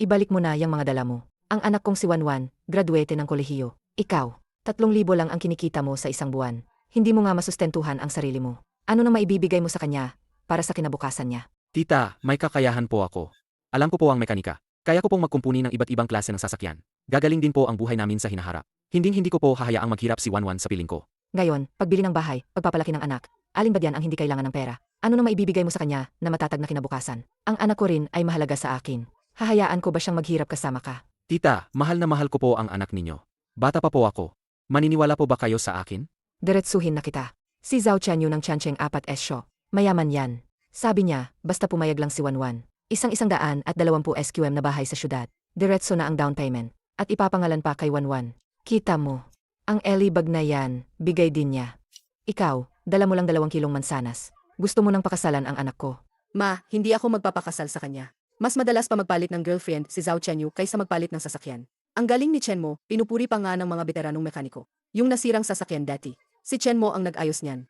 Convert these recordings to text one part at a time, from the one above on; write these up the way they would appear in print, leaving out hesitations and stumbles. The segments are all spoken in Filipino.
Ibalik mo na yung mga dala mo. Ang anak kong si Wanwan, graduete ng kolehiyo. Ikaw, 3,000 lang ang kinikita mo sa isang buwan. Hindi mo nga masustentuhan ang sarili mo. Ano na maibibigay mo sa kanya para sa kinabukasan niya? Tita, may kakayahan po ako. Alam ko po ang mekanika. Kaya ko pong magkumpuni ng iba't ibang klase ng sasakyan. Gagaling din po ang buhay namin sa hinaharap. Hindi ko po hahayaang maghirap si Wanwan sa piling ko. Ngayon, pagbili ng bahay, pagpapalaki ng anak, alin ba diyan ang hindi kailangan ng pera? Ano na maibibigay mo sa kanya na matatag na kinabukasan? Ang anak ko rin ay mahalaga sa akin. Hahayaan ko ba siyang maghirap kasama ka? Tita, mahal na mahal ko po ang anak ninyo. Bata pa po ako. Maniniwala po ba kayo sa akin? Diretsuhin na kita. Si Zhao Tianyu ng Tiancheng 4S Show. Mayaman yan. Sabi niya, basta pumayag lang si Wanwan. 120 SQM na bahay sa syudad. Diretso na ang down payment. At ipapangalan pa kay Wanwan. Kita mo. Ang Ellie bag na yan, bigay din niya. Ikaw, dala mo lang 2 kilong mansanas. Gusto mo nang pakasalan ang anak ko. Ma, hindi ako magpapakasal sa kanya. Mas madalas pa magpalit ng girlfriend si Zhao Chenyu kaysa magpalit ng sasakyan. Ang galing ni Chen Mo, pinupuri pa nga ng mga veteranong mekaniko. Yung nasirang sasakyan dati. Si Chen Mo ang nag-ayos niyan.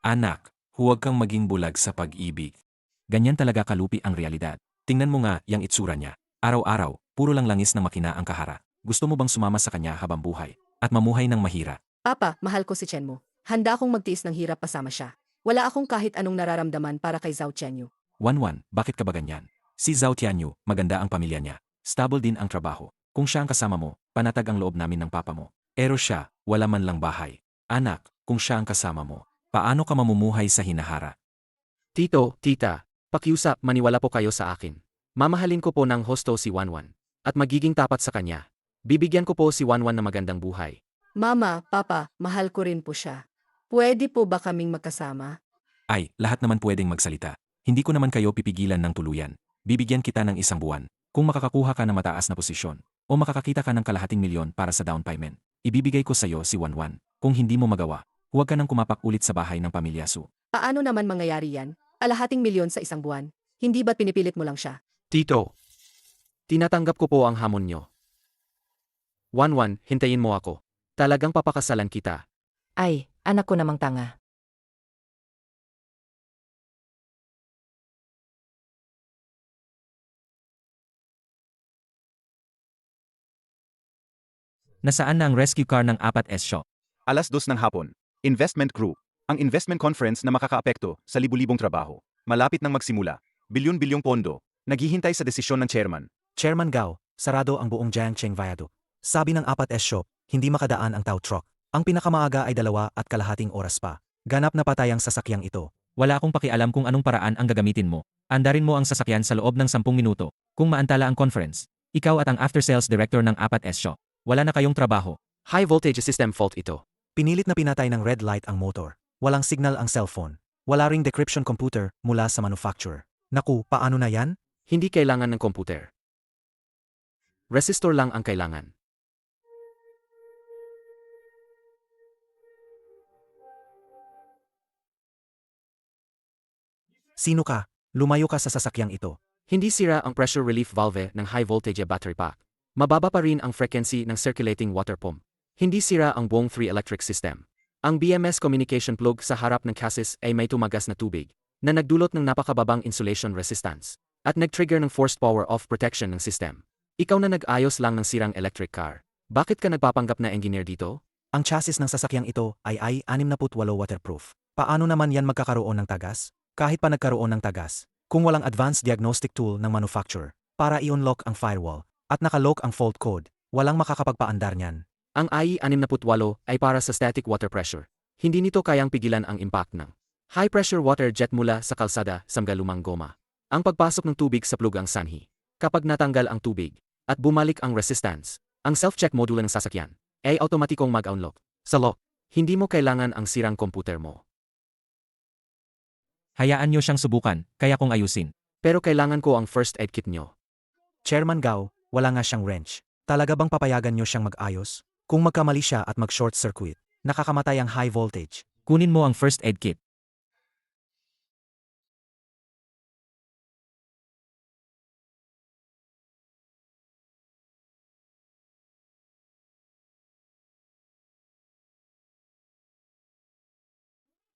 Anak, huwag kang maging bulag sa pag-ibig. Ganyan talaga kalupi ang realidad. Tingnan mo nga yang itsura niya. Araw-araw, puro lang langis ng makina ang kahara. Gusto mo bang sumama sa kanya habang buhay at mamuhay ng mahira? Papa, mahal ko si Chen Mo. Handa akong magtiis ng hirap kasama siya. Wala akong kahit anong nararamdaman para kay Zhao Chenyu. Wanwan, bakit ka ba ganyan? Si Zhao Tianyu, maganda ang pamilya niya. Stable din ang trabaho. Kung siya ang kasama mo, panatag ang loob namin ng papa mo. Pero siya, wala man lang bahay. Anak, kung siya ang kasama mo, paano ka mamumuhay sa hinahara? Tito, tita, pakiusap, maniwala po kayo sa akin. Mamahalin ko po ng hosto si Wanwan. At magiging tapat sa kanya. Bibigyan ko po si Wanwan ng magandang buhay. Mama, Papa, mahal ko rin po siya. Pwede po ba kaming magkasama? Ay, lahat naman pwedeng magsalita. Hindi ko naman kayo pipigilan ng tuluyan. Bibigyan kita ng 1 buwan. Kung makakakuha ka ng mataas na posisyon, o makakakita ka ng ₱250,000 para sa down payment, ibibigay ko sa'yo si Wanwan. Kung hindi mo magawa, huwag ka nang kumapak ulit sa bahay ng pamilya Su. Paano naman mangyayari yan? ₱250,000 sa 1 buwan. Hindi ba't pinipilit mo lang siya? Tito, tinatanggap ko po ang hamon nyo. Wanwan, hintayin mo ako. Talagang papakasalan kita. Ay, anak ko namang tanga. Nasaan na ang rescue car ng 4S Show? 2:00 ng hapon. Investment Group. Ang investment conference na makakaapekto sa libu-libong trabaho. Malapit nang magsimula. Bilyon-bilyong pondo. Naghihintay sa desisyon ng chairman. Chairman Gao, sarado ang buong Jiangcheng Viaduct. Sabi ng 4S Shop, hindi makadaan ang tow truck. Ang pinakamaaga ay 2.5 oras pa. Ganap na patay ang sasakyang ito. Wala akong pakialam kung anong paraan ang gagamitin mo. Andarin mo ang sasakyan sa loob ng 10 minuto. Kung maantala ang conference, ikaw at ang after-sales director ng 4S Show. Wala na kayong trabaho. High voltage system fault ito. Pinilit na pinatay ng red light ang motor. Walang signal ang cellphone. Wala ring decryption computer mula sa manufacturer. Naku, paano na yan? Hindi kailangan ng computer. Resistor lang ang kailangan. Sino ka? Lumayo ka sa sasakyang ito. Hindi sira ang pressure relief valve ng high voltage battery pack. Mababa pa rin ang frequency ng circulating water pump. Hindi sira ang buong 3 electric system. Ang BMS communication plug sa harap ng chassis ay may tumagas na tubig na nagdulot ng napakababang insulation resistance at nag-trigger ng forced power off protection ng system. Ikaw na nag-ayos lang ng sirang electric car. Bakit ka nagpapanggap na engineer dito? Ang chassis ng sasakyang ito ay I-68 waterproof. Paano naman yan magkakaroon ng tagas? Kahit pa nagkaroon ng tagas, kung walang advanced diagnostic tool ng manufacturer para i-unlock ang firewall at nakalock ang fault code, walang makakapagpaandar niyan. Ang I-68 ay para sa static water pressure. Hindi nito kayang pigilan ang impact ng high pressure water jet mula sa kalsada sa lumang goma. Ang pagpasok ng tubig sa plug ang sanhi. Kapag natanggal ang tubig at bumalik ang resistance, ang self-check module ng sasakyan ay automatikong mag-unlock. Sa lock, hindi mo kailangan ang sirang computer mo. Hayaan nyo siyang subukan, kaya kong ayusin. Pero kailangan ko ang first aid kit nyo. Chairman Gao, wala nga siyang wrench. Talaga bang papayagan niyo siyang mag-ayos? Kung magkamali siya at mag-short circuit, nakakamatay ang high voltage. Kunin mo ang first aid kit.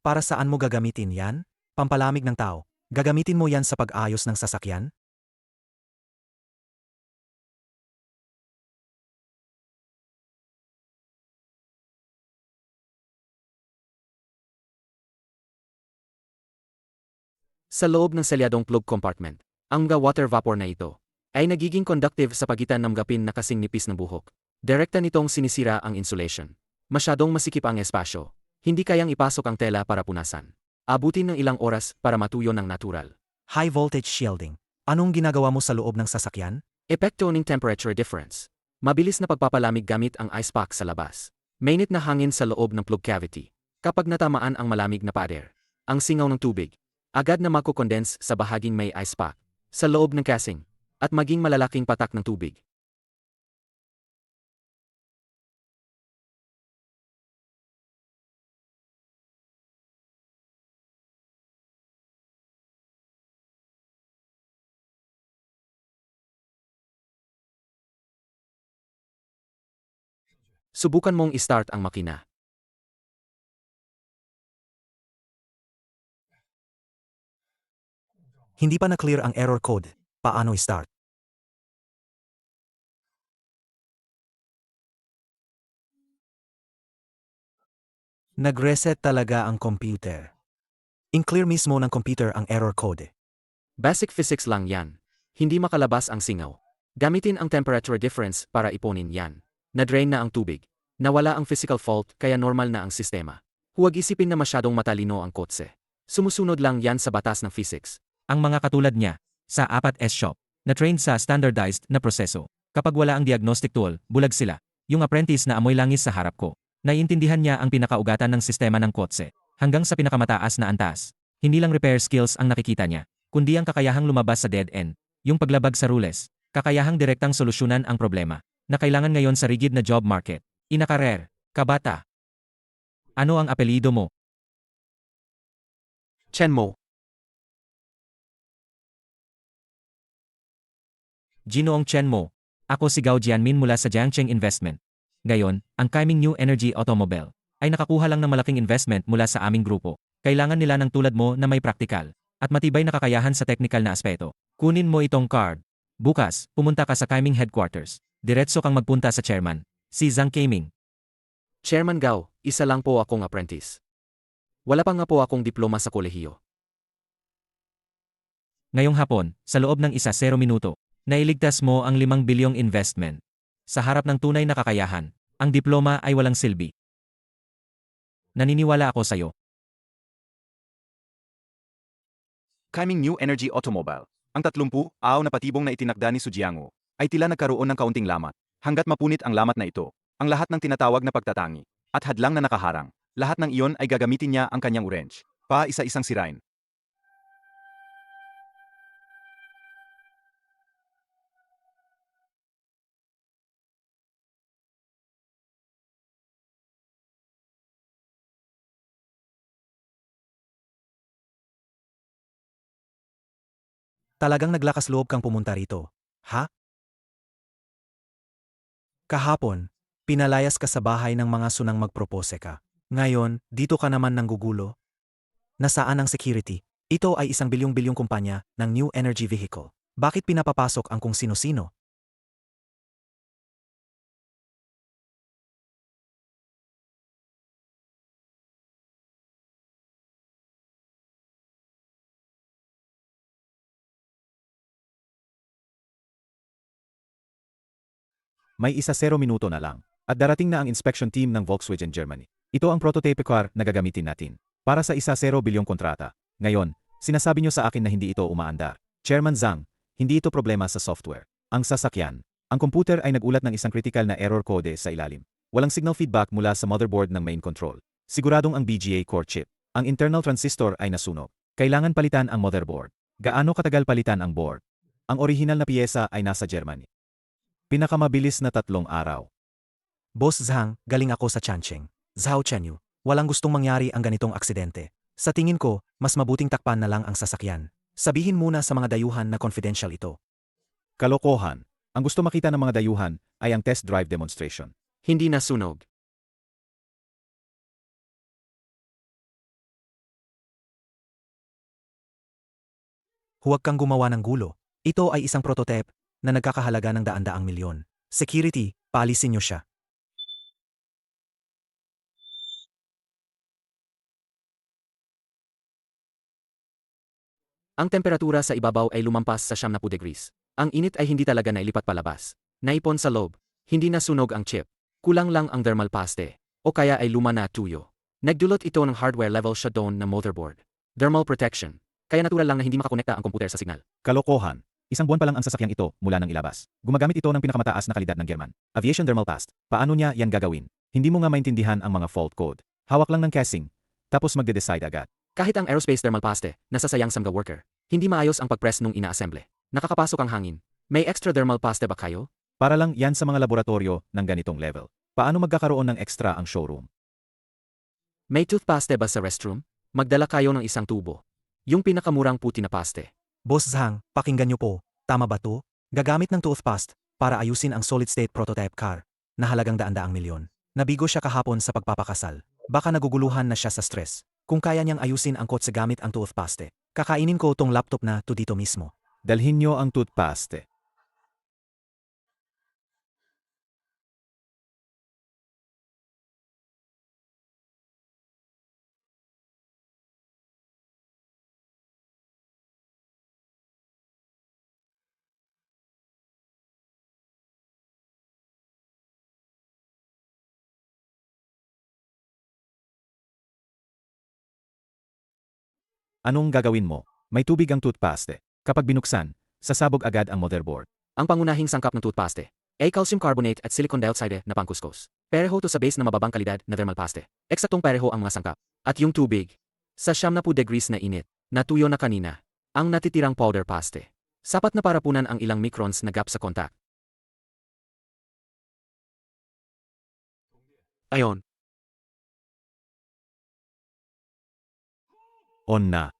Para saan mo gagamitin yan? Pampalamig ng tao. Gagamitin mo yan sa pag-ayos ng sasakyan? Sa loob ng selyadong plug compartment, ang mga water vapor na ito ay nagiging conductive sa pagitan ng gapin na kasing nipis ng buhok. Direkta nitong sinisira ang insulation. Masyadong masikip ang espasyo. Hindi kayang ipasok ang tela para punasan. Abutin ng ilang oras para matuyo ng natural. High voltage shielding. Anong ginagawa mo sa loob ng sasakyan? Epekto ng temperature difference. Mabilis na pagpapalamig gamit ang ice pack sa labas. Mainit na hangin sa loob ng plug cavity. Kapag natamaan ang malamig na pader, ang singaw ng tubig, agad na makukondense sa bahaging may ice pack, sa loob ng casing, at maging malalaking patak ng tubig. Subukan mong i-start ang makina. Hindi pa na-clear ang error code. Paano i-start? Nag-reset talaga ang computer. In-clear mismo ng computer ang error code. Basic physics lang yan. Hindi makalabas ang singaw. Gamitin ang temperature difference para iponin yan. Na-drain na ang tubig. Nawala ang physical fault kaya normal na ang sistema. Huwag isipin na masyadong matalino ang kotse. Sumusunod lang yan sa batas ng physics. Ang mga katulad niya, sa 4S Shop, na trained sa standardized na proseso. Kapag wala ang diagnostic tool, bulag sila. Yung apprentice na amoy langis sa harap ko. Naiintindihan niya ang pinakaugatan ng sistema ng kotse. Hanggang sa pinakamataas na antas. Hindi lang repair skills ang nakikita niya, kundi ang kakayahang lumabas sa dead end. Yung paglabag sa rules, kakayahang direktang solusyonan ang problema na kailangan ngayon sa rigid na job market. Inakarer, kabata. Ano ang apelyido mo? Chenmo. Ginoong Chen Mo. Ako si Gao Jianmin mula sa Jiangcheng Investment. Ngayon, ang Kaiming New Energy Automobile ay nakakuha lang ng malaking investment mula sa aming grupo. Kailangan nila ng tulad mo na may praktikal at matibay na kakayahan sa technical na aspeto. Kunin mo itong card. Bukas, pumunta ka sa Kaiming headquarters. Diretso kang magpunta sa chairman, si Zhang Kaiming. Chairman Gao, isa lang po akong apprentice. Wala pa nga po akong diploma sa kolehiyo. Ngayong hapon, sa loob ng 1-0 minuto, nailigtas mo ang 5 bilyong investment. Sa harap ng tunay na kakayahan, ang diploma ay walang silbi. Naniniwala ako sa'yo. Kaiming New Energy Automobile. Ang 30 na patibong na itinakda ni Sujiango ay tila nagkaroon ng kaunting lamat. Hanggat mapunit ang lamat na ito, ang lahat ng tinatawag na pagtatangi at hadlang na nakaharang, lahat ng iyon ay gagamitin niya ang kanyang orange. Pa isa-isang sirain. Talagang naglakas loob kang pumunta rito. Ha? Kahapon, pinalayas ka sa bahay ng mga sunang magpropose ka. Ngayon, dito ka naman nanggugulo? Nasaan ang security? Ito ay 1 bilyong kumpanya ng new energy vehicle. Bakit pinapapasok ang kung sino-sino? May 1-0 minuto na lang. At darating na ang inspection team ng Volkswagen Germany. Ito ang prototype car na gagamitin natin. Para sa 1-0 bilyong kontrata. Ngayon, sinasabi nyo sa akin na hindi ito umaandar. Chairman Zhang, hindi ito problema sa software. Ang sasakyan. Ang computer ay nagulat ng isang critical na error code sa ilalim. Walang signal feedback mula sa motherboard ng main control. Siguradong ang BGA core chip. Ang internal transistor ay nasunog. Kailangan palitan ang motherboard. Gaano katagal palitan ang board? Ang orihinal na piyesa ay nasa Germany. Pinakamabilis na 3 araw. Boss Zhang, galing ako sa Changcheng. Zhao Chenyu, walang gustong mangyari ang ganitong aksidente. Sa tingin ko, mas mabuting takpan na lang ang sasakyan. Sabihin muna sa mga dayuhan na confidential ito. Kalokohan. Ang gusto makita ng mga dayuhan ay ang test drive demonstration. Hindi nasunog. Huwag kang gumawa ng gulo. Ito ay isang prototype na nagkakahalaga ng daan-daang milyon. Security, paalisin niyo siya. Ang temperatura sa ibabaw ay lumampas sa 70 degrees. Ang init ay hindi talaga nailipat palabas. Naipon sa loob. Hindi nasunog ang chip. Kulang lang ang thermal paste. O kaya ay luma na tuyo. Nagdulot ito ng hardware level shutdown ng motherboard. Thermal protection. Kaya natural lang na hindi makakonekta ang komputer sa signal. Kalokohan. Isang buwan pa lang ang sasakyang ito mula nang ilabas. Gumagamit ito ng pinakamataas na kalidad ng German. Aviation Thermal Paste. Paano niya yan gagawin? Hindi mo nga maintindihan ang mga fault code. Hawak lang ng casing. Tapos magde-decide agad. Kahit ang aerospace thermal paste, nasasayang sa mga worker. Hindi maayos ang pagpress nung ina-assemble. Nakakapasok ang hangin. May extra thermal paste ba kayo? Para lang yan sa mga laboratorio ng ganitong level. Paano magkakaroon ng extra ang showroom? May toothpaste ba sa restroom? Magdala kayo ng isang tubo. Yung pinakamurang puti na paste. Boss Zhang, pakinggan niyo po. Tama ba to? Gagamit ng toothpaste para ayusin ang solid-state prototype car na halagang daan-daang milyon. Nabigo siya kahapon sa pagpapakasal. Baka naguguluhan na siya sa stress. Kung kaya niyang ayusin ang kotse gamit ang toothpaste, kakainin ko tong laptop na to dito mismo. Dalhin nyo ang toothpaste. Anong gagawin mo? May tubig ang toothpaste. Kapag binuksan, sasabog agad ang motherboard. Ang pangunahing sangkap ng toothpaste ay calcium carbonate at silicon dioxide na pangkuskus. Pareho to sa base na mababang kalidad na thermal paste. Eksaktong pareho ang mga sangkap. At yung tubig, sa 70 degrees na init, natuyo na kanina, ang natitirang powder paste. Sapat na para punan ang ilang microns na gap sa contact. Ayon, On na.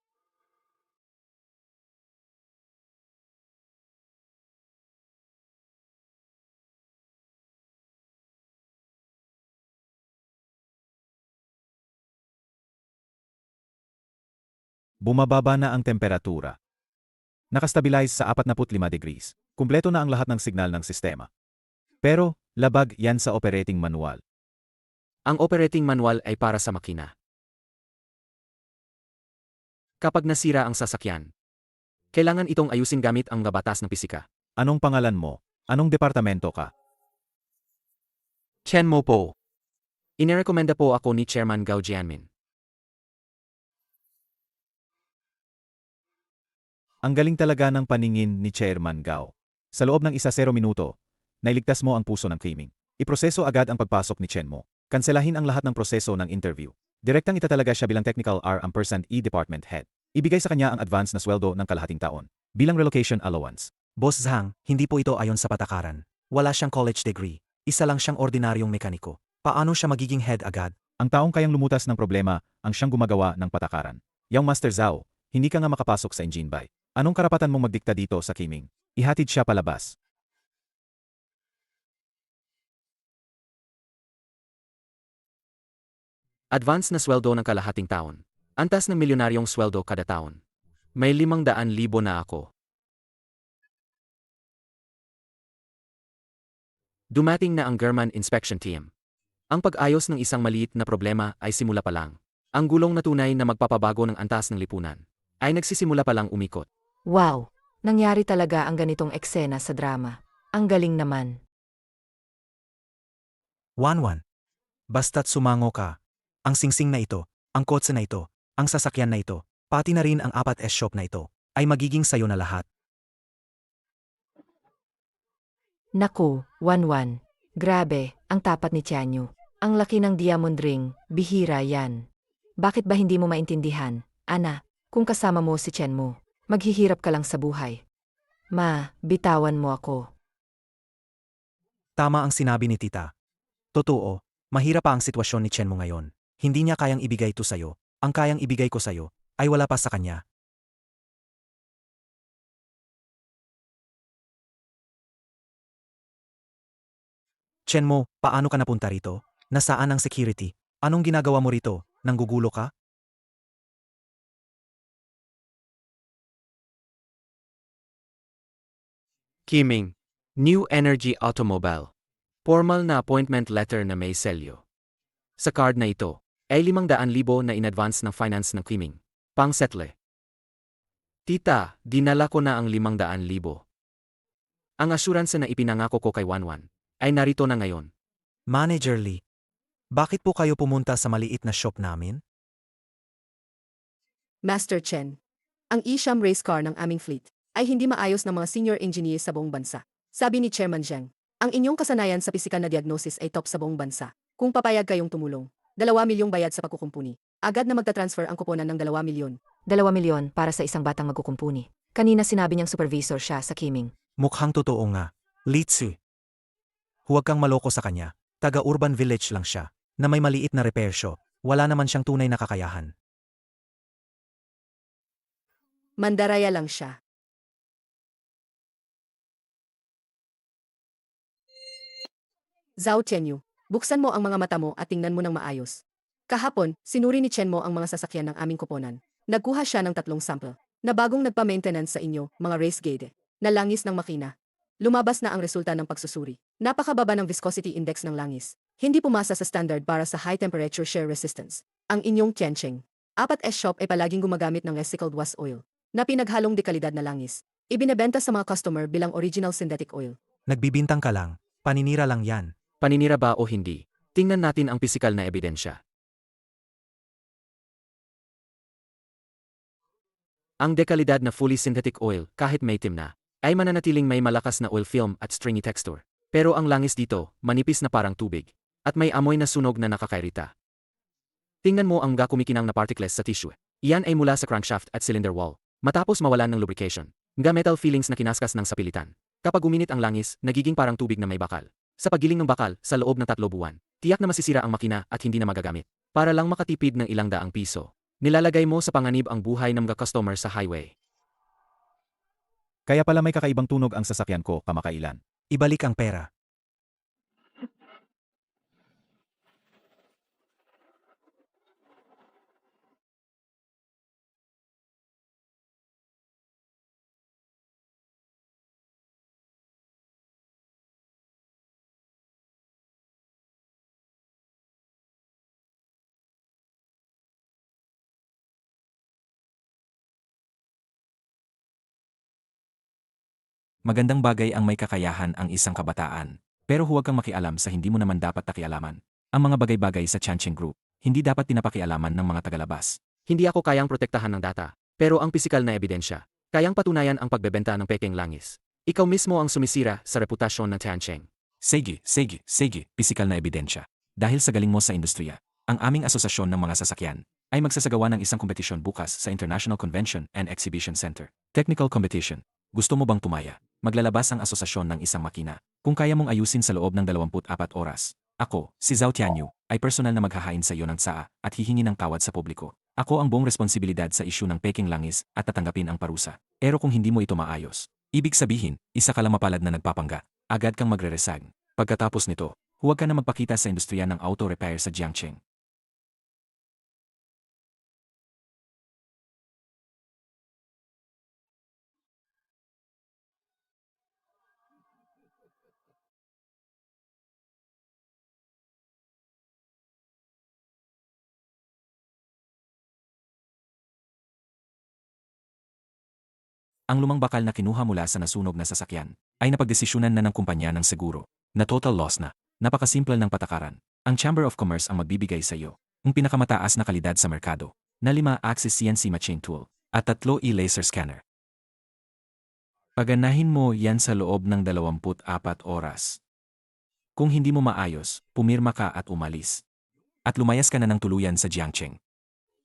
Bumababa na ang temperatura. Nakastabilize sa 45 degrees. Kumpleto na ang lahat ng signal ng sistema. Pero, labag yan sa operating manual. ang operating manual ay para sa makina. Kapag nasira ang sasakyan, kailangan itong ayusin gamit ang mga batas ng pisika. Anong pangalan mo? Anong departamento ka? Chen mo po. Inirekomenda po ako ni Chairman Gao Jianmin. Ang galing talaga ng paningin ni Chairman Gao. Sa loob ng 1-0 minuto, nailigtas mo ang puso ng Kiming. Iproseso agad ang pagpasok ni Chen mo. Kanselahin ang lahat ng proseso ng interview. Direktang itatalaga siya bilang Technical R&E Department Head. Ibigay sa kanya ang advance na sweldo ng kalahating taon. Bilang relocation allowance. Boss Zhang, hindi po ito ayon sa patakaran. Wala siyang college degree. Isa lang siyang ordinaryong mekaniko. Paano siya magiging head agad? Ang taong kayang lumutas ng problema ang siyang gumagawa ng patakaran. Yang Master Zhao, hindi ka nga makapasok sa engine bay. Anong karapatan mong magdikta dito sa Kiming? Ihatid siya palabas. Advance na sweldo ng kalahating taon. Antas ng milyonaryong sweldo kada taon. May 500,000 na ako. Dumating na ang German inspection team. Ang pag-ayos ng isang maliit na problema ay simula pa lang. Ang gulong na tunay na magpapabago ng antas ng lipunan ay nagsisimula pa lang umikot. Wow! Nangyari talaga ang ganitong eksena sa drama. Ang galing naman. 1-1. Basta't sumango ka. Ang singsing na ito, ang kotse na ito, ang sasakyan na ito, pati na rin ang 4S shop na ito, ay magiging sayo na lahat. Naku, 1-1. Grabe, ang tapat ni Tianyu. Ang laki ng diamond ring, bihira yan. Bakit ba hindi mo maintindihan, Ana? Kung kasama mo si Chen mo, maghihirap ka lang sa buhay. Ma, bitawan mo ako. Tama ang sinabi ni tita. Totoo, mahirap pa ang sitwasyon ni Chen mo ngayon. Hindi niya kayang ibigay ito sa'yo. Ang kayang ibigay ko sa'yo ay wala pa sa kanya. Chen mo, paano ka napunta rito? Nasaan ang security? Anong ginagawa mo rito? Nanggugulo ka? Kiming. New Energy Automobile. Formal na appointment letter na may selyo. Sa card na ito, ay 500,000 na in advance ng finance ng Kiming. Pang setle. Tita, dinala ko na ang 500,000. Ang assurance na ipinangako ko kay Wanwan ay narito na ngayon. Manager Lee, bakit po kayo pumunta sa maliit na shop namin? Master Chen, ang Isham race car ng aming fleet ay hindi maayos ng mga senior engineers sa buong bansa. Sabi ni Chairman Zhang, ang inyong kasanayan sa pisikal na diagnosis ay top sa buong bansa. Kung papayag kayong tumulong, 2 milyong bayad sa pagkukumpuni. Agad na magta-transfer ang kuponan ng 2 milyon. 2 milyon para sa isang batang magkukumpuni. Kanina sinabi niyang supervisor siya sa Kiming. Mukhang totoo nga. Li Tzu. Huwag kang maloko sa kanya. Taga-urban village lang siya, na may maliit na repair shop. Wala naman siyang tunay na kakayahan. Mandaraya lang siya. Zhao Tianyu, buksan mo ang mga mata mo at tingnan mo ng maayos. Kahapon, sinuri ni Chen mo ang mga sasakyan ng aming kuponan. Nagkuha siya ng 3 sample na bagong nagpa-maintenance sa inyo, mga race gauge, na langis ng makina. Lumabas na ang resulta ng pagsusuri. Napakababa ng viscosity index ng langis. Hindi pumasa sa standard para sa high temperature shear resistance. Ang inyong Tiancheng 4S shop ay palaging gumagamit ng recycled waste oil na pinaghalong dekalidad na langis. Ibinebenta sa mga customer bilang original synthetic oil. Nagbibintang ka lang. Paninira lang yan. Paninira ba o hindi? Tingnan natin ang pisikal na ebidensya. Ang dekalidad na fully synthetic oil, kahit may itim na, ay mananatiling may malakas na oil film at stringy texture. Pero ang langis dito, manipis na parang tubig, at may amoy na sunog na nakakairita. Tingnan mo ang kumikinang na particles sa tissue. Iyan ay mula sa crankshaft at cylinder wall. Matapos mawalan ng lubrication, metal fillings na kinaskas ng sapilitan. Kapag uminit ang langis, nagiging parang tubig na may bakal. Sa paggiling ng bakal, sa loob ng 3 buwan, tiyak na masisira ang makina at hindi na magagamit. Para lang makatipid ng ilang daang piso, nilalagay mo sa panganib ang buhay ng mga customer sa highway. Kaya pala may kakaibang tunog ang sasakyan ko kamakailan. Ibalik ang pera. Magandang bagay ang may kakayahan ang isang kabataan. Pero huwag kang makialam sa hindi mo naman dapat takialaman. Ang mga bagay-bagay sa Chancheng Group, hindi dapat tinapakialaman ng mga tagalabas. Hindi ako kayang protektahan ng data, pero ang pisikal na ebidensya, kayang patunayan ang pagbebenta ng pekeng langis. Ikaw mismo ang sumisira sa reputasyon ng Tiancheng. Sige, pisikal na ebidensya. Dahil sa galing mo sa industriya, ang aming asosasyon ng mga sasakyan ay magsasagawa ng isang kompetisyon bukas sa International Convention and Exhibition Center. Technical competition. Gusto mo bang tumaya? Maglalabas ang asosasyon ng isang makina. Kung kaya mong ayusin sa loob ng 24 oras. Ako, si Zhao Tianyu, ay personal na maghahain sa iyo ng tsaa at hihingi ng tawad sa publiko. Ako ang buong responsibilidad sa isyu ng peking langis at tatanggapin ang parusa. Pero kung hindi mo ito maayos, ibig sabihin, isa ka lang mapalad na nagpapangga. Agad kang magre-resign. Pagkatapos nito, huwag ka na magpakita sa industriya ng auto repair sa Jiangcheng. Ang lumang bakal na kinuha mula sa nasunog na sasakyan ay napagdesisyunan na ng kumpanya ng seguro na total loss na. Napakasimple ng patakaran. Ang Chamber of Commerce ang magbibigay sa iyo ang pinakamataas na kalidad sa merkado na 5-axis CNC machine tool at 3 e-laser scanner. Paganahin mo yan sa loob ng 24 oras. Kung hindi mo maayos, pumirma ka at umalis. At lumayas ka na ng tuluyan sa Jiangcheng.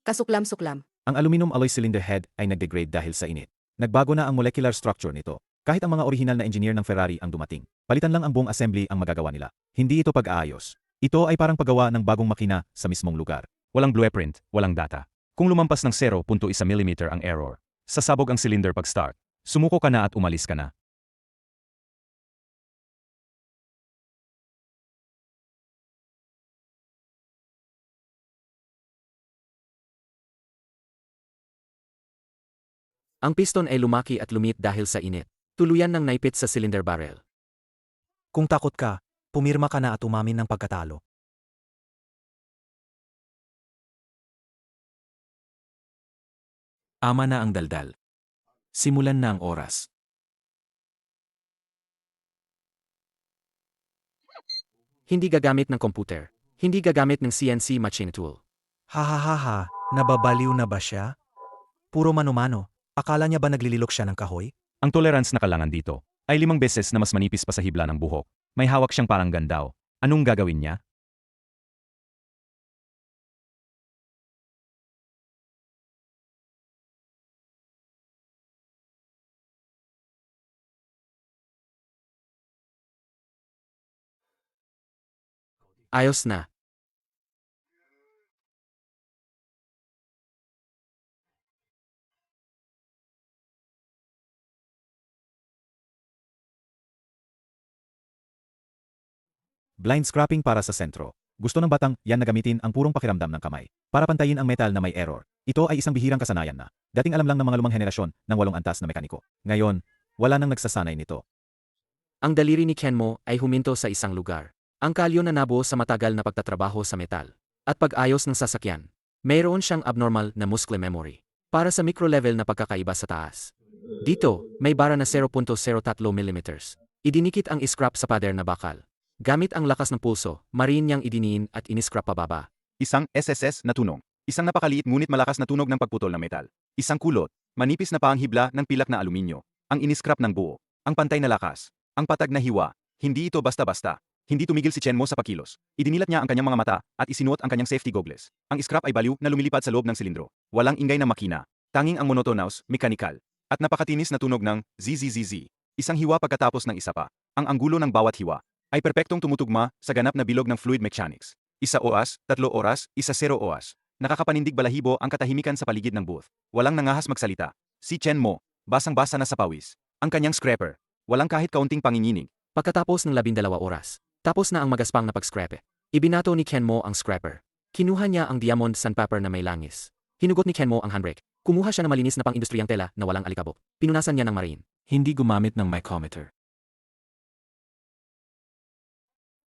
Kasuklam-suklam. Ang aluminum alloy cylinder head ay nagdegrade dahil sa init. Nagbago na ang molecular structure nito. Kahit ang mga orihinal na engineer ng Ferrari ang dumating, palitan lang ang buong assembly ang magagawa nila. Hindi ito pag-aayos. Ito ay parang paggawa ng bagong makina sa mismong lugar. Walang blueprint, walang data. Kung lumampas ng 0.1 mm ang error, sasabog ang cylinder pag-start. Sumuko ka na at umalis ka na. Ang piston ay lumaki at lumit dahil sa init. Tuluyan ng naipit sa cylinder barrel. Kung takot ka, pumirma ka na at umamin ng pagkatalo. Ama na ang daldal. Simulan na ang oras. Hindi gagamit ng computer. Hindi gagamit ng CNC machine tool. Hahaha, nababaliw na ba siya? Puro mano-mano. Akala niya ba naglililok siya ng kahoy? Ang tolerance na kalangan dito ay 5 beses na mas manipis pa sa hibla ng buhok. May hawak siyang parang gandaw. Anong gagawin niya? Ayos na. Blind scrapping para sa sentro. Gusto ng batang yan na gamitin ang purong pakiramdam ng kamay para pantayin ang metal na may error. Ito ay isang bihirang kasanayan na. Dating alam lang ng mga lumang henerasyon ng 8 antas na mekaniko. Ngayon, wala nang nagsasanay nito. Ang daliri ni Kenmo ay huminto sa isang lugar. Ang kalyo na nabuo sa matagal na pagtatrabaho sa metal. At pag-ayos ng sasakyan. Mayroon siyang abnormal na muscle memory. Para sa micro-level na pagkakaiba sa taas. Dito, may bara na 0.03 mm. Idinikit ang scrap sa pader na bakal. Gamit ang lakas ng pulso, marin niyang idiniin at iniscrap pababa. Isang SSS na tunog. Isang napakaliit ngunit malakas na tunog ng pagputol ng metal. Isang kulot. Manipis na paanghibla ng pilak na aluminyo. Ang iniscrap ng buo. Ang pantay na lakas. Ang patag na hiwa. Hindi ito basta-basta. Hindi tumigil si Chenmo sa pakilos. Idinilat niya ang kanyang mga mata at isinuot ang kanyang safety goggles. Ang scrap ay baliw na lumilipad sa loob ng silindro. Walang ingay ng makina. Tanging ang monotonous, mechanical. At napakatinis na tunog ng ZZZZ. Isang hiwa pagkatapos ng isa pa. Ang anggulo ng bawat hiwa ay perpektong tumutugma sa ganap na bilog ng fluid mechanics. 1 oras, 3 oras, 0 oras. Nakakapanindig balahibo ang katahimikan sa paligid ng booth. Walang nangahas magsalita. Si Chenmo, basang-basa na sa pawis. Ang kanyang scraper, walang kahit kaunting panginginig. Pagkatapos ng 12 oras, tapos na ang magaspang na pag-scrape. Ibinato ni Kenmo ang scraper. Kinuha niya ang diamond sandpaper na may langis. Hinugot ni Kenmo ang handbrake. Kumuha siya ng malinis na pang-industriyang tela na walang alikabok. Pinunasan niya ng marine. Hindi gumamit ng micrometer.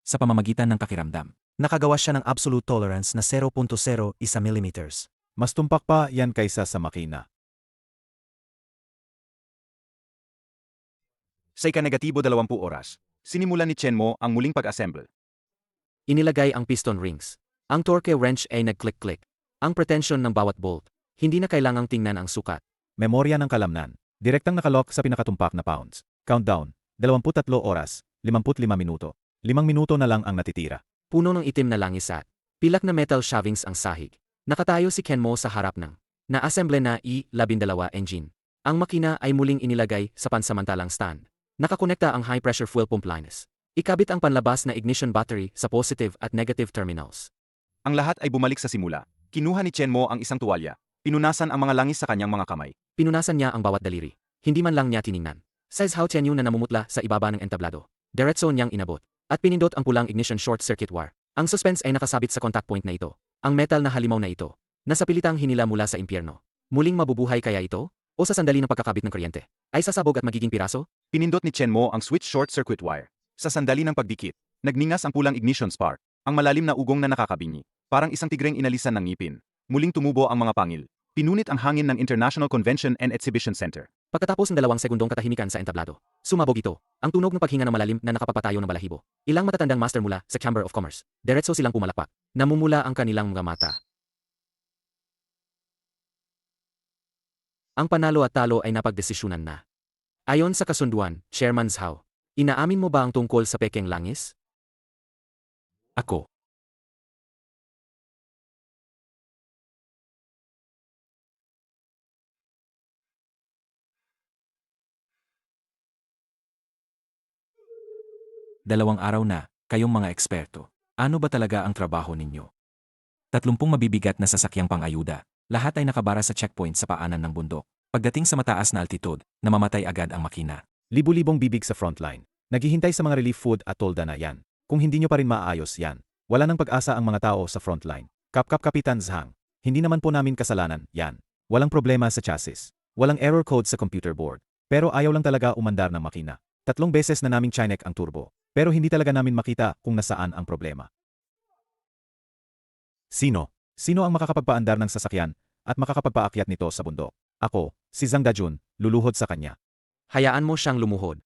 Sa pamamagitan ng pakiramdam. Nakagawa siya ng absolute tolerance na 0.01 mm. Mas tumpak pa yan kaysa sa makina. Sa ika-negatibo 20 oras, sinimulan ni Chenmo ang muling pag-assemble. Inilagay ang piston rings. Ang torque wrench ay nag-click-click. Ang pretension ng bawat bolt. Hindi na kailangang tingnan ang sukat. Memorya ng kalamnan. Direktang nakalock sa pinakatumpak na pounds. Countdown. 23 oras, 55 minuto. 5 minuto na lang ang natitira. Puno ng itim na langis at pilak na metal shavings ang sahig. Nakatayo si Kenmo sa harap ng na-assemble na E-12 engine. Ang makina ay muling inilagay sa pansamantalang stand. Nakakonekta ang high-pressure fuel pump lines. Ikabit ang panlabas na ignition battery sa positive at negative terminals. Ang lahat ay bumalik sa simula. Kinuha ni Chenmo ang isang tuwalya. Pinunasan ang mga langis sa kanyang mga kamay. Pinunasan niya ang bawat daliri. Hindi man lang niya tiningnan. Size how Chenyu na namumutla sa ibaba ng entablado. Diretso niyang inabot. At pinindot ang pulang ignition short circuit wire. Ang suspense ay nakasabit sa contact point na ito. Ang metal na halimaw na ito. Nasapilitang hinila mula sa impyerno. Muling mabubuhay kaya ito? O sa sandali ng pagkakabit ng kuryente? Ay sasabog at magiging piraso? Pinindot ni Chenmo ang switch short circuit wire. Sa sandali ng pagdikit, nagningas ang pulang ignition spark. Ang malalim na ugong na nakakabingi. Parang isang tigreng inalisan ng ngipin. Muling tumubo ang mga pangil. Pinunit ang hangin ng International Convention and Exhibition Center. Pagkatapos ng 2 segundong katahimikan sa entablado, sumabog ito. Ang tunog ng paghinga ng malalim na nakapapatayo ng balahibo. Ilang matatandang master mula sa Chamber of Commerce. Diretso silang pumalakpak. Namumula ang kanilang mga mata. Ang panalo at talo ay napagdesisyonan na. Ayon sa kasunduan, Chairman Zhao, inaamin mo ba ang tungkol sa pekeng langis? Ako. Dalawang araw na, kayong mga eksperto. Ano ba talaga ang trabaho ninyo? 30 mabibigat na sasakyang pang-ayuda. Lahat ay nakabara sa checkpoint sa paanan ng bundok. Pagdating sa mataas na altitude, namamatay agad ang makina. Libu-libong bibig sa frontline. Naghihintay sa mga relief food at tolda na yan. Kung hindi nyo pa rin maaayos yan, wala nang pag-asa ang mga tao sa frontline. Kapitan Zhang. Hindi naman po namin kasalanan, yan. Walang problema sa chassis. Walang error code sa computer board. Pero ayaw lang talaga umandar ng makina. 3 beses na namin chinek ang turbo. Pero hindi talaga namin makita kung nasaan ang problema. Sino? Sino ang makakapagpaandar ng sasakyan at makakapagpaakyat nito sa bundok? Ako, si Zhang Dajun, luluhod sa kanya. Hayaan mo siyang lumuhod.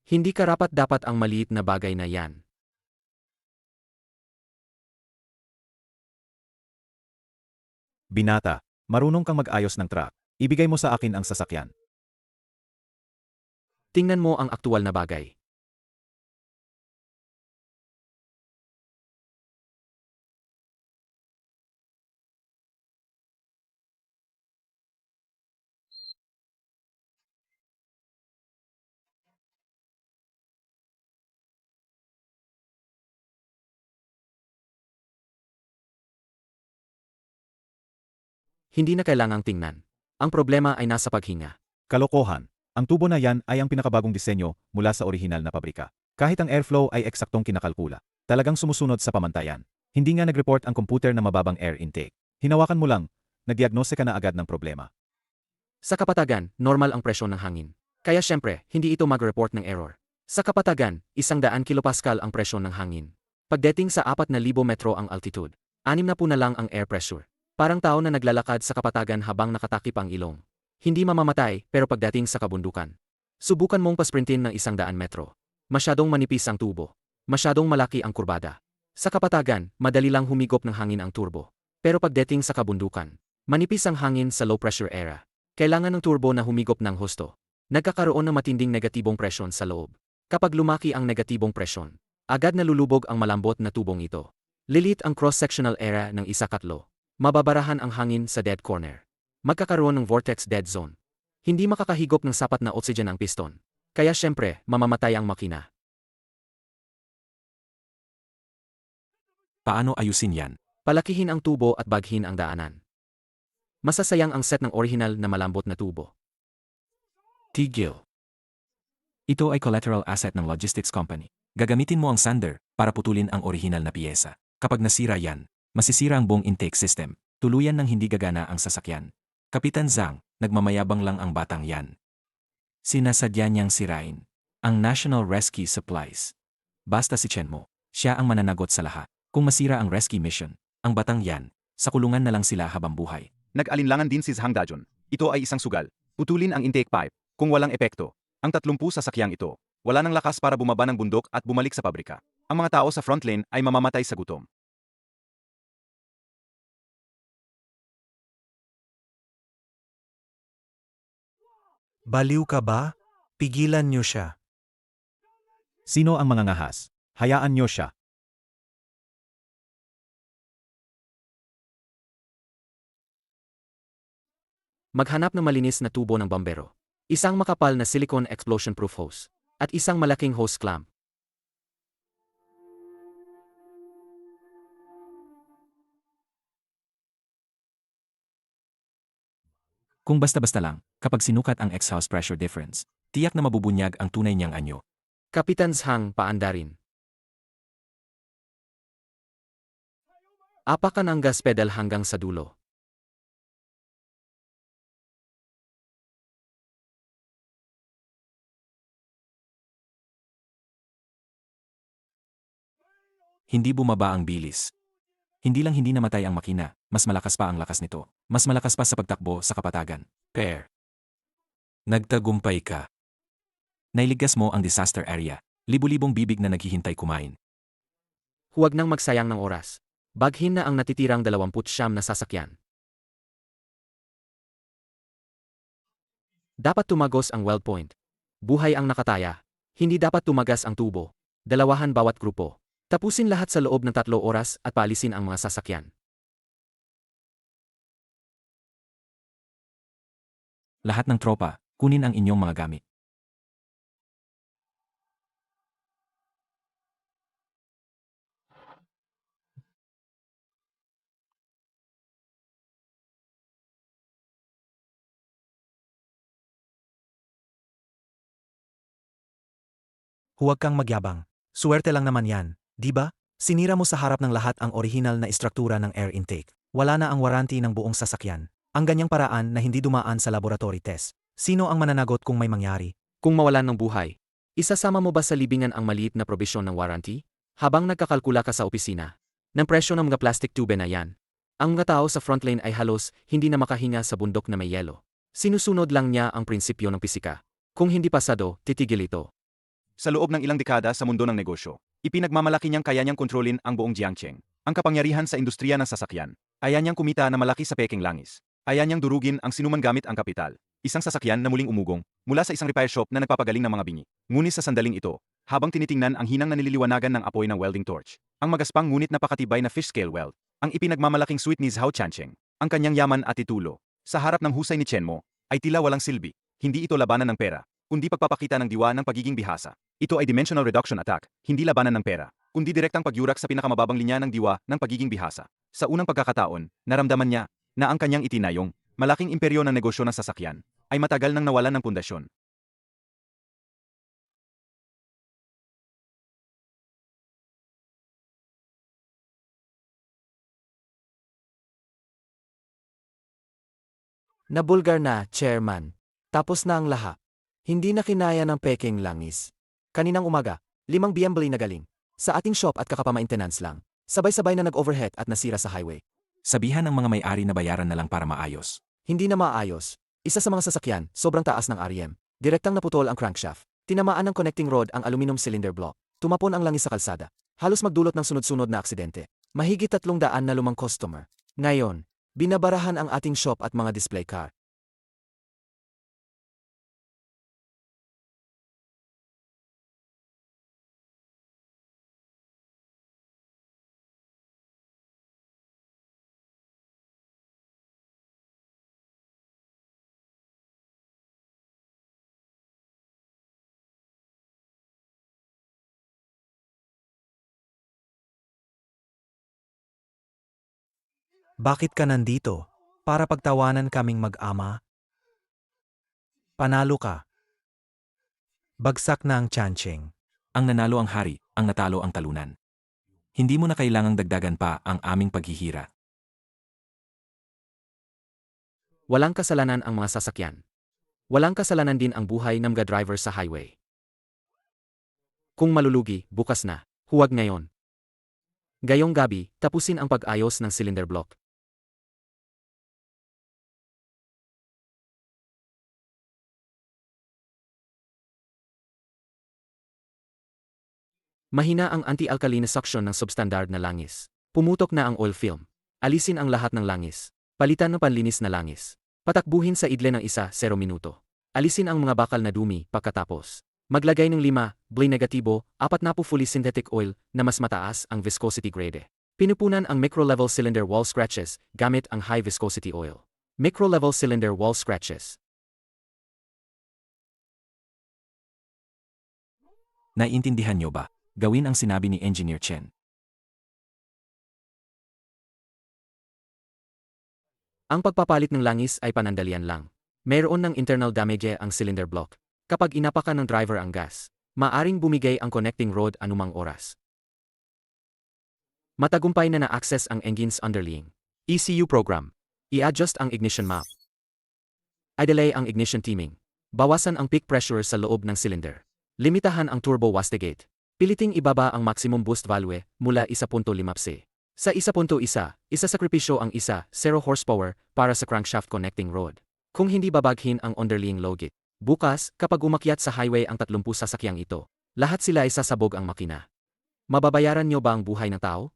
Hindi karapat-dapat ang maliit na bagay na yan. Binata, marunong kang mag-ayos ng truck. Ibigay mo sa akin ang sasakyan. Tingnan mo ang aktual na bagay. Hindi na kailangang tingnan. Ang problema ay nasa paghinga. Kalokohan. Ang tubo na yan ay ang pinakabagong disenyo mula sa orihinal na pabrika. Kahit ang airflow ay eksaktong kinakalkula. Talagang sumusunod sa pamantayan. Hindi nga nag-report ang computer na mababang air intake. Hinawakan mo lang, nagdiagnose ka na agad ng problema. Sa kapatagan, normal ang presyon ng hangin. Kaya syempre, hindi ito mag-report ng error. Sa kapatagan, 100 kilopascal ang presyon ng hangin. Pagdating sa 4,000 metro ang altitude, 60 na lang ang air pressure. Parang tao na naglalakad sa kapatagan habang nakatakip ang ilong. Hindi mamamatay, pero pagdating sa kabundukan. Subukan mong pasprintin ng 100 metro. Masyadong manipis ang tubo. Masyadong malaki ang kurbada. Sa kapatagan, madali lang humigop ng hangin ang turbo. Pero pagdating sa kabundukan, manipis ang hangin sa low pressure era. Kailangan ng turbo na humigop ng husto. Nagkakaroon ng matinding negatibong presyon sa loob. Kapag lumaki ang negatibong presyon, agad nalulubog ang malambot na tubong ito. Lilit ang cross-sectional area ng 1/4. Mababarahan ang hangin sa dead corner. Magkakaroon ng vortex dead zone. Hindi makakahigop ng sapat na oxygen ang piston. Kaya syempre, mamamatay ang makina. Paano ayusin yan? Palakihin ang tubo at baghin ang daanan. Masasayang ang set ng original na malambot na tubo. Tigil. Ito ay collateral asset ng logistics company. Gagamitin mo ang sander para putulin ang orihinal na piyesa. Kapag nasira yan, masisira ang buong intake system. Tuluyan ng hindi gagana ang sasakyan. Kapitan Zhang, nagmamayabang lang ang batang yan. Sinasadya niyang sirain ang National Rescue Supplies. Basta si Chen Mo, siya ang mananagot sa lahat. Kung masira ang rescue mission, ang batang yan, sa kulungan na lang sila habang buhay. Nag-alinlangan din si Zhang Dajun. Ito ay isang sugal. Putulin ang intake pipe. Kung walang epekto, ang 30 sasakyang ito, wala ng lakas para bumaba ng bundok at bumalik sa pabrika. Ang mga tao sa front lane ay mamamatay sa gutom. Baliw ka ba? Pigilan niyo siya. Sino ang mga ngahas? Hayaan nyo siya. Maghanap ng malinis na tubo ng bombero. Isang makapal na silicone explosion-proof hose. At isang malaking hose clamp. Kung basta-basta lang, kapag sinukat ang exhaust pressure difference, tiyak na mabubunyag ang tunay niyang anyo. Kapitan Zhang, paandarin. Apakan ang gas pedal hanggang sa dulo. Hindi bumaba ang bilis. Hindi lang hindi namatay ang makina, mas malakas pa ang lakas nito. Mas malakas pa sa pagtakbo sa kapatagan. Pair. Nagtagumpay ka. Nailigtas mo ang disaster area. Libu-libong bibig na naghihintay kumain. Huwag nang magsayang ng oras. Baghin na ang natitirang 29 na sasakyan. Dapat tumagos ang weld point. Buhay ang nakataya. Hindi dapat tumagas ang tubo. Dalawahan bawat grupo. Tapusin lahat sa loob ng 3 oras at paalisin ang mga sasakyan. Lahat ng tropa, kunin ang inyong mga gamit. Huwag kang magyabang. Suwerte lang naman yan, di ba? Sinira mo sa harap ng lahat ang orihinal na istruktura ng air intake. Wala na ang waranty ng buong sasakyan. Ang ganyang paraan na hindi dumaan sa laboratory test. Sino ang mananagot kung may mangyari? Kung mawalan ng buhay, isasama mo ba sa libingan ang maliit na probisyon ng warranty? Habang nagkakalkula ka sa opisina, ng presyo ng mga plastic tube na yan, ang mga tao sa frontlane ay halos hindi na makahinga sa bundok na may yelo. Sinusunod lang niya ang prinsipyo ng pisika. Kung hindi pasado, titigil ito. Sa loob ng ilang dekada sa mundo ng negosyo, ipinagmamalaki niyang kaya niyang kontrolin ang buong Jiangcheng. Ang kapangyarihan sa industriya ng sasakyan. Kaya niyang kumita na malaki sa peking langis. Kaya niyang durugin ang sinuman gamit ang kapital. Isang sasakyan na muling umugong, mula sa isang repair shop na nagpapagaling ng mga bingi. Ngunit sa sandaling ito, habang tinitingnan ang hinang na nililiwanagan ng apoy ng welding torch, ang magaspang ngunit napakatibay na fish scale weld, ang ipinagmamalaking sweet ni Zhao Chancheng, ang kanyang yaman at titulo, sa harap ng husay ni Chen Mo, ay tila walang silbi. Hindi ito labanan ng pera, kundi pagpapakita ng diwa ng pagiging bihasa. Ito ay dimensional reduction attack, hindi labanan ng pera, kundi direktang pagyurak sa pinakamababang linya ng diwa ng pagiging bihasa. Sa unang pagkakataon, naramdaman niya na ang kanyang itinayong, malaking imperyo ng negosyo ng sasakyan, ay matagal nang nawalan ng pundasyon. Nabulgar na, Chairman. Tapos na ang lahat. Hindi na kinaya ng peking langis. Kaninang umaga, 5 BM na galing. Sa ating shop at kakapama-maintenance lang. Sabay-sabay na nag-overheat at nasira sa highway. Sabihan ng mga may-ari na bayaran na lang para maayos. Hindi na maayos. Isa sa mga sasakyan, sobrang taas ng REM. Direktang naputol ang crankshaft. Tinamaan ng connecting rod ang aluminum cylinder block. Tumapon ang langis sa kalsada. Halos magdulot ng sunod-sunod na aksidente. Mahigit 300 na lumang customer. Ngayon, binabarahan ang ating shop at mga display car. Bakit ka nandito? Para pagtawanan kaming mag-ama? Panalo ka. Bagsak na ang Chancheng. Ang nanalo ang hari, ang natalo ang talunan. Hindi mo na kailangang dagdagan pa ang aming paghihira. Walang kasalanan ang mga sasakyan. Walang kasalanan din ang buhay ng mga driver sa highway. Kung malulugi, bukas na. Huwag ngayon. Gayong gabi, tapusin ang pag-ayos ng cylinder block. Mahina ang anti-alkaline suction ng substandard na langis. Pumutok na ang oil film. Alisin ang lahat ng langis. Palitan ng panlinis na langis. Patakbuhin sa idle ng 1-0 minuto. Alisin ang mga bakal na dumi pagkatapos. Maglagay ng 5, bli negatibo, 40 fully synthetic oil na mas mataas ang viscosity grade. Pinupunan ang micro-level cylinder wall scratches gamit ang high viscosity oil. Micro-level cylinder wall scratches. Naiintindihan niyo ba? Gawin ang sinabi ni Engineer Chen. Ang pagpapalit ng langis ay panandalian lang. Mayroon ng internal damage ang cylinder block. Kapag inapakan ng driver ang gas, maaring bumigay ang connecting rod anumang oras. Matagumpay na na-access ang engine's underlying ECU program. I-adjust ang ignition map. I-delay ang ignition teaming. Bawasan ang peak pressure sa loob ng cylinder. Limitahan ang turbo wastegate. Piliting ibaba ang maximum boost value mula 1.5 psi. Sa 1.1, isasakripisyo ang 0 horsepower para sa crankshaft connecting rod. Kung hindi babaghin ang underlying low gate. Bukas, kapag umakyat sa highway ang 30 sasakyang ito, lahat sila ay sasabog ang makina. Mababayaran niyo ba ang buhay ng tao?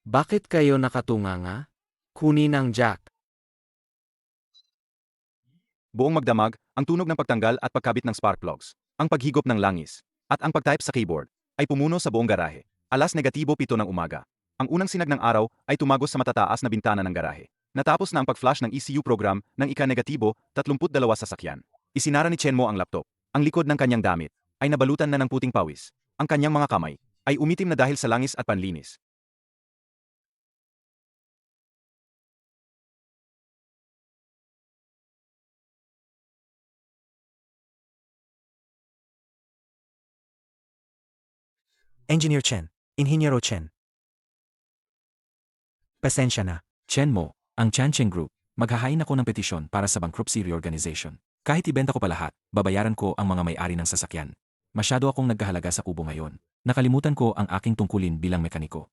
Bakit kayo nakatunganga? Kunin ang jack. Buong magdamag, ang tunog ng pagtanggal at pagkabit ng spark plugs, ang paghigop ng langis, at ang pagtype sa keyboard, ay pumuno sa buong garahe. 7:07 ng umaga. Ang unang sinag ng araw ay tumagos sa matataas na bintana ng garahe. Natapos na ang pag-flash ng ECU program ng ika-32 sasakyan. Isinara ni Chen Mo ang laptop. Ang likod ng kanyang damit ay nabalutan na ng puting pawis. Ang kanyang mga kamay ay umitim na dahil sa langis at panlinis. Engineer Chen. Inhinyero Chen. Pasensya na. Chen Mo, ang Chancheng Group, maghahain ako ng petisyon para sa bankruptcy reorganization. Kahit ibenta ko pa lahat, babayaran ko ang mga may-ari ng sasakyan. Masyado akong naghahalaga sa kubo ngayon. Nakalimutan ko ang aking tungkulin bilang mekaniko.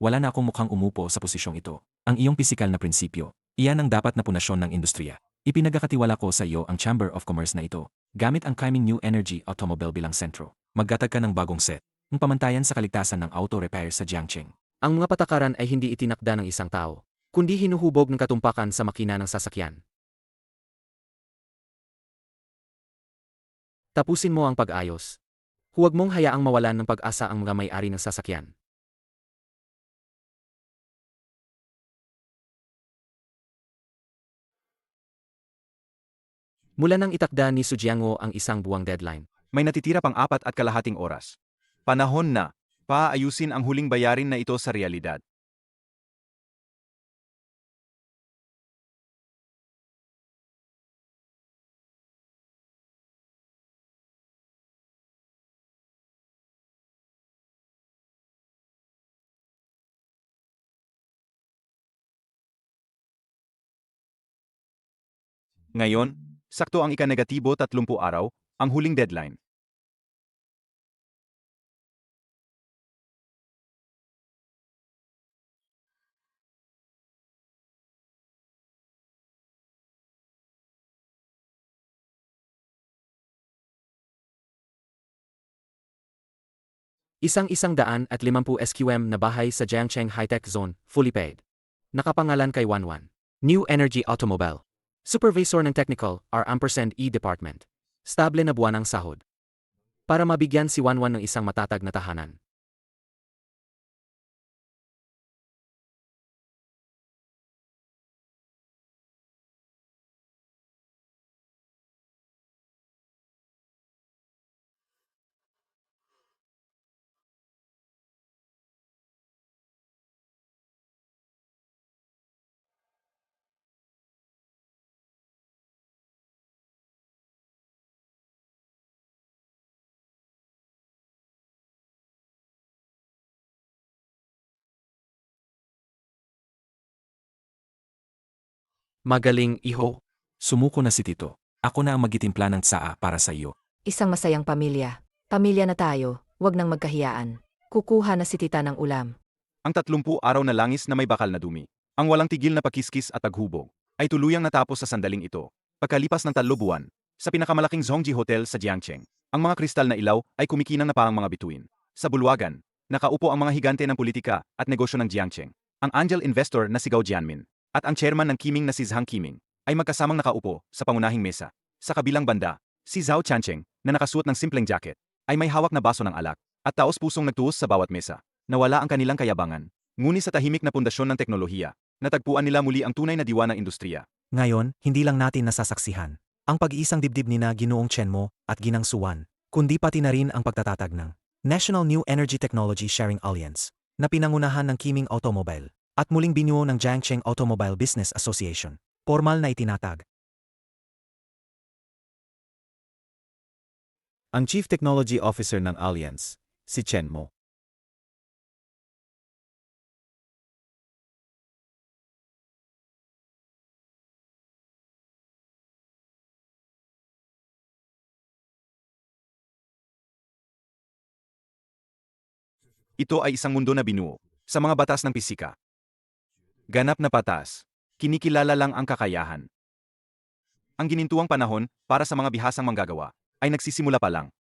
Wala na akong mukhang umupo sa posisyong ito. Ang iyong pisikal na prinsipyo, iyan ang dapat na punasyon ng industriya. Ipinagkakatiwala ko sa iyo ang Chamber of Commerce na ito, gamit ang Kaiming New Energy Automobile bilang sentro. Magtatag ka ng bagong set, ang pamantayan sa kaligtasan ng auto repair sa Jiangcheng. Ang mga patakaran ay hindi itinakda ng isang tao, kundi hinuhubog ng katumpakan sa makina ng sasakyan. Tapusin mo ang pag-ayos. Huwag mong hayaang mawalan ng pag-asa ang mga may-ari ng sasakyan. Mula nang itakda ni Sujiango ang isang buwang deadline, May natitira pang 4.5 oras. Panahon na, paayusin ang huling bayarin na ito sa realidad. Ngayon, sakto ang ika-negatibo 30 araw, ang huling deadline. isang 150 SQM na bahay sa Jiangcheng High-Tech Zone, fully paid. Nakapangalan kay Wanwan. New Energy Automobile. Supervisor ng Technical, R&E Department. Stable na buwan ang sahod. Para mabigyan si Wanwan ng isang matatag na tahanan. Magaling, iho. Sumuko na si Tito. Ako na ang magitimpla ng tsaa para sa iyo. Isang masayang pamilya. Pamilya na tayo, wag nang magkahiyaan. Kukuha na si tita ng ulam. Ang 30 araw na langis na may bakal na dumi, ang walang tigil na pakiskis at paghubog, ay tuluyang natapos sa sandaling ito. Pagkalipas ng 3 buwan, sa pinakamalaking Zhongji Hotel sa Jiangcheng, ang mga kristal na ilaw ay kumikinang na parang mga bituin. Sa bulwagan, nakaupo ang mga higante ng politika at negosyo ng Jiangcheng. Ang angel investor na si Gao Jianmin at ang chairman ng Qiming na si Zhang Qiming ay magkasamang nakaupo sa pangunahing mesa. Sa kabilang banda, si Zhao Chancheng na nakasuot ng simpleng jacket ay may hawak na baso ng alak at taos-pusong nagtuos sa bawat mesa. Nawala ang kanilang kayabangan, ngunit sa tahimik na pundasyon ng teknolohiya, natagpuan nila muli ang tunay na diwa ng industriya. Ngayon, hindi lang natin nasasaksihan ang pag-iisang dibdib ni na Ginoong Chenmo at Ginang Suwan, kundi pati na rin ang pagtatatag ng National New Energy Technology Sharing Alliance na pinangunahan ng Qiming Automobile at muling binuo ng Jiangcheng Automobile Business Association. Formal na itinatag. Ang Chief Technology Officer ng Alliance, si Chen Mo. Ito ay isang mundo na binuo sa mga batas ng pisika. Ganap na patas, kinikilala lang ang kakayahan. Ang ginintuang panahon para sa mga bihasang manggagawa ay nagsisimula pa lang.